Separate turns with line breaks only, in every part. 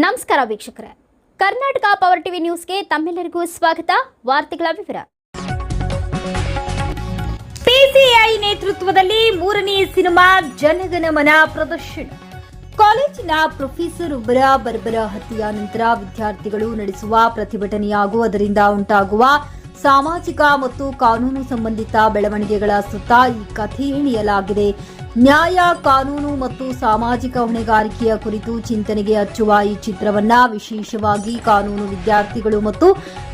ನಮಸ್ಕಾರ ವೀಕ್ಷಕರೇ, Karnataka power TV ನ್ಯೂಸ್ಗೆ ತಮ್ಮೆಲ್ಲರಿಗೂ ಸ್ವಾಗತ. ವಾರ್ತೆಗಳ ವಿವರ. ಪಿಸಿಐ ನೇತೃತ್ವದಲ್ಲಿ 3ನೇ ಸಿನಿಮಾ ಜನಗಣಮನ ಪ್ರದರ್ಶನ. ಕಾಲೇಜಿನ ಪ್ರೊಫೆಸರ್ ಒಬ್ಬರ ಬರ್ಬರ ಹತ್ಯೆಯ ನಂತರ ವಿದ್ಯಾರ್ಥಿಗಳು ನಡೆಸುವ ಪ್ರತಿಭಟನೆ ಹಾಗೂ ಅದರಿಂದ ಉಂಟಾಗುವ ಸಾಮಾಜಿಕ ಮತ್ತು ಕಾನೂನು ಸಂಬಂಧಿತ ಬೆಳವಣಿಗೆಗಳ ಸುತ್ತ ಈ ಕಥೆ ಎಳೆಯಲಾಗಿದೆ. ನ್ಯಾಯ, ಕಾನೂನು ಮತ್ತು ಸಾಮಾಜಿಕ ಹೊಣೆಗಾರಿಕೆಯ ಕುರಿತು ಚಿಂತನೆಗೆ ಹಚ್ಚುವ ಈ ಚಿತ್ರವನ್ನ ವಿಶೇಷವಾಗಿ ಕಾನೂನು ವಿದ್ಯಾರ್ಥಿಗಳು ಮತ್ತು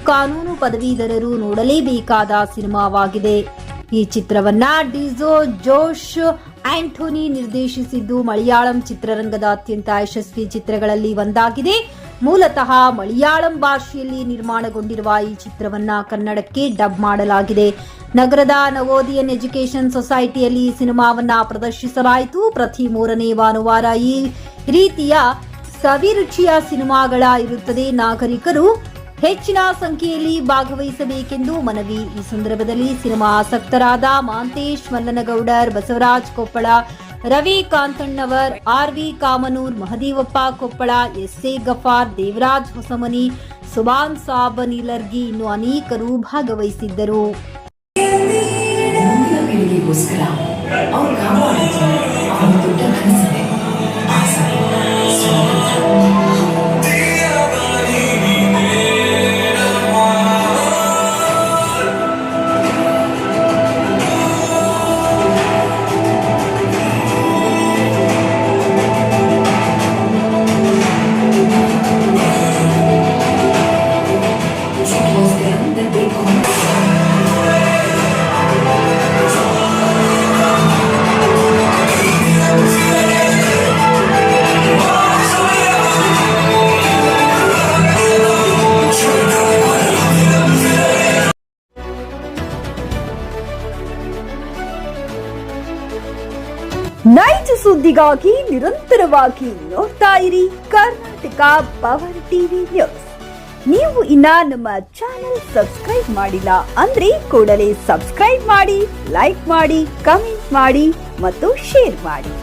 ಕಾನೂನು ಪದವೀಧರರು ನೋಡಲೇಬೇಕಾದ ಸಿನಿಮಾವಾಗಿದೆ. ಈ ಚಿತ್ರವನ್ನ ಡಿಜೋ ಜೋಶ್ ಆಂಟೋನಿ ನಿರ್ದೇಶಿಸಿದ್ದು ಮಲಯಾಳಂ ಚಿತ್ರರಂಗದ ಅತ್ಯಂತ ಯಶಸ್ವಿ ಚಿತ್ರಗಳಲ್ಲಿ ಒಂದಾಗಿದೆ. ಮೂಲತಃ ಮಲಯಾಳಂ ಭಾಷೆಯಲ್ಲಿ ನಿರ್ಮಾಣಗೊಂಡಿರುವ ಈ ಚಿತ್ರವನ್ನ ಕನ್ನಡಕ್ಕೆ ಡಬ್ ಮಾಡಲಾಗಿದೆ. ನಗರದ ನವೋದಯನ್ ಎಜುಕೇಷನ್ ಸೊಸೈಟಿಯಲ್ಲಿ ಈ ಸಿನಿಮಾವನ್ನ ಪ್ರದರ್ಶಿಸಲಾಯಿತು. ಪ್ರತಿ 3ನೇ ಭಾನುವಾರ ಈ ರೀತಿಯ ಸವಿರುಚಿಯ ಸಿನಿಮಾಗಳ ಇರುತ್ತದೆ. ನಾಗರಿಕರು ಹೆಚ್ಚಿನ ಸಂಖ್ಯೆಯಲ್ಲಿ ಭಾಗವಹಿಸಬೇಕೆಂದು ಮನವಿ. ಈ ಸಂದರ್ಭದಲ್ಲಿ ಸಿನಿಮಾ ಆಸಕ್ತರಾದ ಮಾಂತೇಶ್ ಮಲ್ಲನಗೌಡರ್, ಬಸವರಾಜ್ ಕೊಪ್ಪಳ, ರವಿ ಕಾಂತಣ್ಣವರ್, ಆರ್ವಿ ಕಾಮನೂರ್, ಮಹದೇವಪ್ಪ ಕೊಪ್ಪಳ, ಎಸ್ಎ ಗಫಾರ್, ದೇವರಾಜ್ ಹೊಸಮನಿ, ಸುಭಾನ್ ಸಾಬ್ ನೀಲರ್ಗಿ ಇನ್ನು ಅನೇಕರು ಭಾಗವಹಿಸಿದ್ದರು. ನೈಜ ಸುದ್ದಿಗಾಗಿ ನಿರಂತರವಾಗಿ ನೋಡ್ತಾ ಇರಿ ಕರ್ನಾಟಕ ಪವರ್ ಟಿವಿ ನ್ಯೂಸ್. ನೀವು ಇನ್ನ ನಮ್ಮ ಚಾನೆಲ್ ಸಬ್ಸ್ಕ್ರೈಬ್ ಮಾಡಿಲ್ಲ ಅಂದ್ರೆ ಕೂಡಲೇ ಸಬ್ಸ್ಕ್ರೈಬ್ ಮಾಡಿ, ಲೈಕ್ ಮಾಡಿ, ಕಮೆಂಟ್ ಮಾಡಿ ಮತ್ತು ಶೇರ್ ಮಾಡಿ.